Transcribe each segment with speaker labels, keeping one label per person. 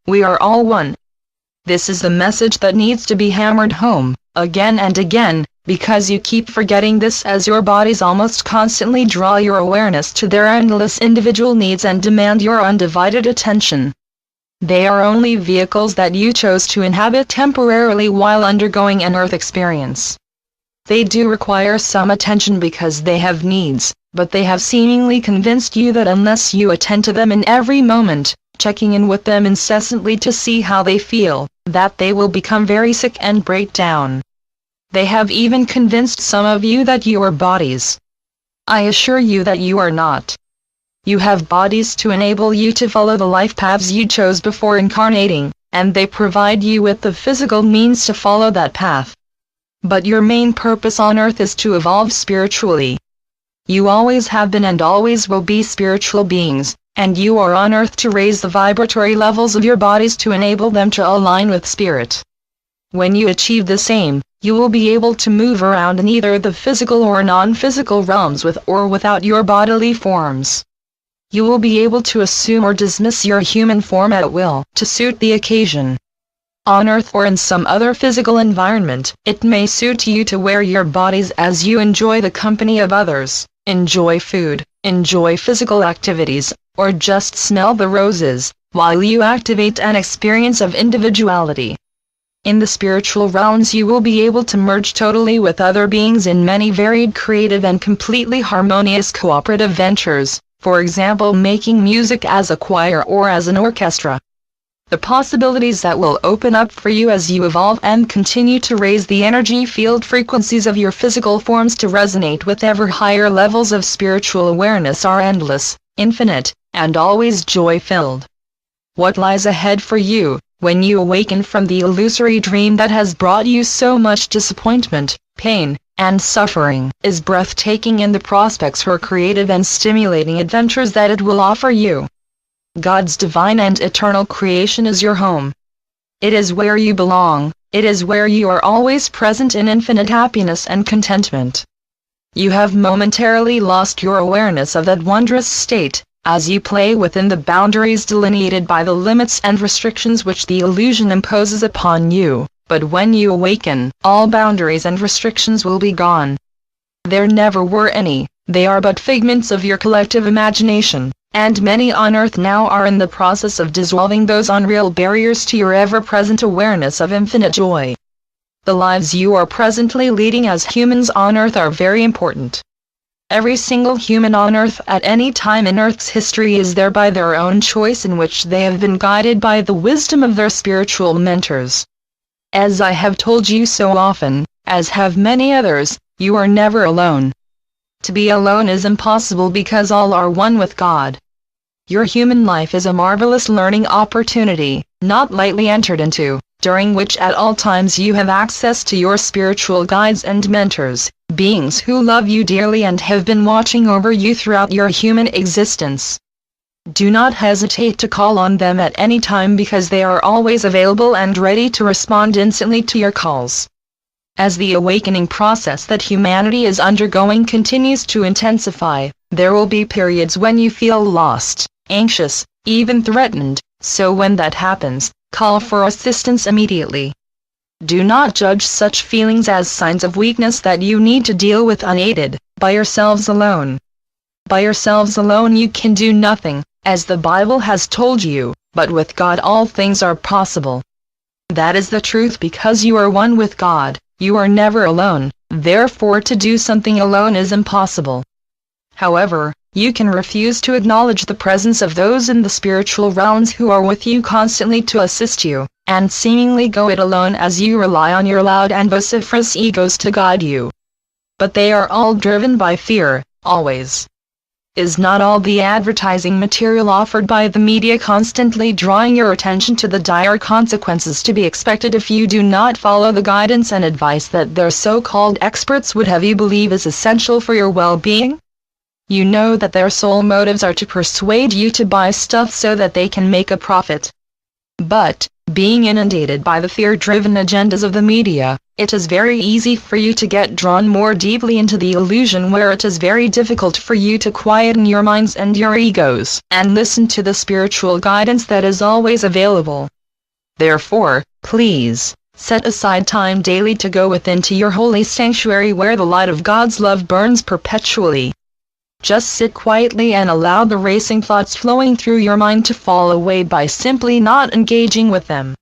Speaker 1: We are all one. This is the message that needs to be hammered home, again and again, because you keep forgetting this as your bodies almost constantly draw your awareness to their endless individual needs and demand your undivided attention. They are only vehicles that you chose to inhabit temporarily while undergoing an Earth experience. They do require some attention because they have needs, but they have seemingly convinced you that unless you attend to them in every moment, checking in with them incessantly to see how they feel, that they will become very sick and break down. They have even convinced some of you that you are bodies. I assure you that you are not. You have bodies to enable you to follow the life paths you chose before incarnating, and they provide you with the physical means to follow that path. But your main purpose on Earth is to evolve spiritually. You always have been and always will be spiritual beings, and you are on Earth to raise the vibratory levels of your bodies to enable them to align with spirit. When you achieve this aim, you will be able to move around in either the physical or non-physical realms with or without your bodily forms. You will be able to assume or dismiss your human form at will, to suit the occasion. On Earth or in some other physical environment, it may suit you to wear your bodies as you enjoy the company of others, enjoy food, enjoy physical activities, or just smell the roses, while you activate an experience of individuality. In the spiritual realms you will be able to merge totally with other beings in many varied creative and completely harmonious cooperative ventures, for example making music as a choir or as an orchestra. The possibilities that will open up for you as you evolve and continue to raise the energy field frequencies of your physical forms to resonate with ever higher levels of spiritual awareness are endless, infinite, and always joy-filled. What lies ahead for you, when you awaken from the illusory dream that has brought you so much disappointment, pain, and suffering, is breathtaking in the prospects for creative and stimulating adventures that it will offer you. God's divine and eternal creation is your home. It is where you belong, it is where you are always present in infinite happiness and contentment. You have momentarily lost your awareness of that wondrous state, as you play within the boundaries delineated by the limits and restrictions which the illusion imposes upon you, but when you awaken, all boundaries and restrictions will be gone. There never were any, they are but figments of your collective imagination, and many on Earth now are in the process of dissolving those unreal barriers to your ever-present awareness of infinite joy. The lives you are presently leading as humans on Earth are very important. Every single human on Earth at any time in Earth's history is there by their own choice in which they have been guided by the wisdom of their spiritual mentors. As I have told you so often, as have many others, you are never alone. To be alone is impossible because all are one with God. Your human life is a marvelous learning opportunity, not lightly entered into, during which at all times you have access to your spiritual guides and mentors, beings who love you dearly and have been watching over you throughout your human existence. Do not hesitate to call on them at any time because they are always available and ready to respond instantly to your calls. As the awakening process that humanity is undergoing continues to intensify, there will be periods when you feel lost, anxious, even threatened, so when that happens, call for assistance immediately. Do not judge such feelings as signs of weakness that you need to deal with unaided, by yourselves alone. By yourselves alone you can do nothing, as the Bible has told you, but with God all things are possible. That is the truth because you are one with God, you are never alone, therefore to do something alone is impossible. However, you can refuse to acknowledge the presence of those in the spiritual realms who are with you constantly to assist you, and seemingly go it alone as you rely on your loud and vociferous egos to guide you. But they are all driven by fear, always. Is not all the advertising material offered by the media constantly drawing your attention to the dire consequences to be expected if you do not follow the guidance and advice that their so-called experts would have you believe is essential for your well-being? You know that their sole motives are to persuade you to buy stuff so that they can make a profit. But, being inundated by the fear-driven agendas of the media, it is very easy for you to get drawn more deeply into the illusion, where it is very difficult for you to quieten your minds and your egos, and listen to the spiritual guidance that is always available. Therefore, please, set aside time daily to go within to your holy sanctuary where the light of God's love burns perpetually. Just sit quietly and allow the racing thoughts flowing through your mind to fall away by simply not engaging with them.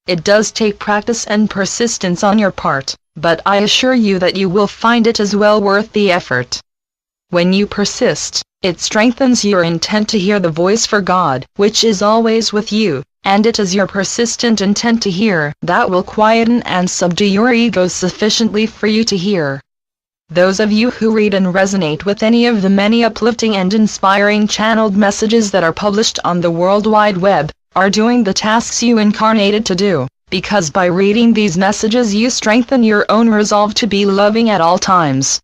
Speaker 1: It does take practice and persistence on your part, but I assure you that you will find it as well worth the effort. When you persist, it strengthens your intent to hear the voice for God, which is always with you, and it is your persistent intent to hear that will quieten and subdue your ego sufficiently for you to hear. Those of you who read and resonate with any of the many uplifting and inspiring channeled messages that are published on the World Wide Web, are doing the tasks you incarnated to do, because by reading these messages you strengthen your own resolve to be loving at all times.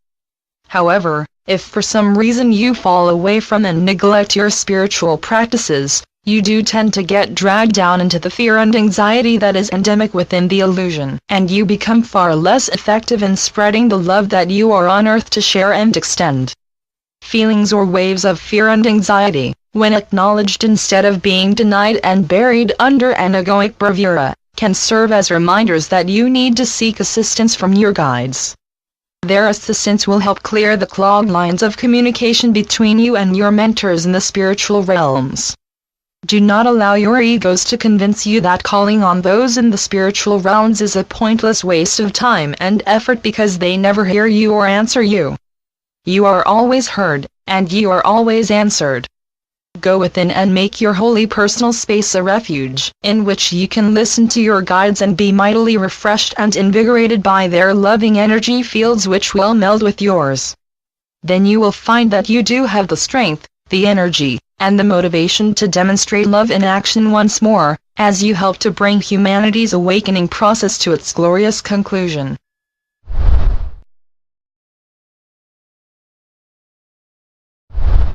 Speaker 1: However, if for some reason you fall away from and neglect your spiritual practices, you do tend to get dragged down into the fear and anxiety that is endemic within the illusion, and you become far less effective in spreading the love that you are on earth to share and extend. Feelings or waves of fear and anxiety, when acknowledged instead of being denied and buried under an egoic bravura, can serve as reminders that you need to seek assistance from your guides. Their assistance will help clear the clogged lines of communication between you and your mentors in the spiritual realms. Do not allow your egos to convince you that calling on those in the spiritual realms is a pointless waste of time and effort because they never hear you or answer you. You are always heard, and you are always answered. Go within and make your holy personal space a refuge, in which you can listen to your guides and be mightily refreshed and invigorated by their loving energy fields which will meld with yours. Then you will find that you do have the strength, the energy, and the motivation to demonstrate love in action once more, as you help to bring humanity's awakening process to its glorious conclusion.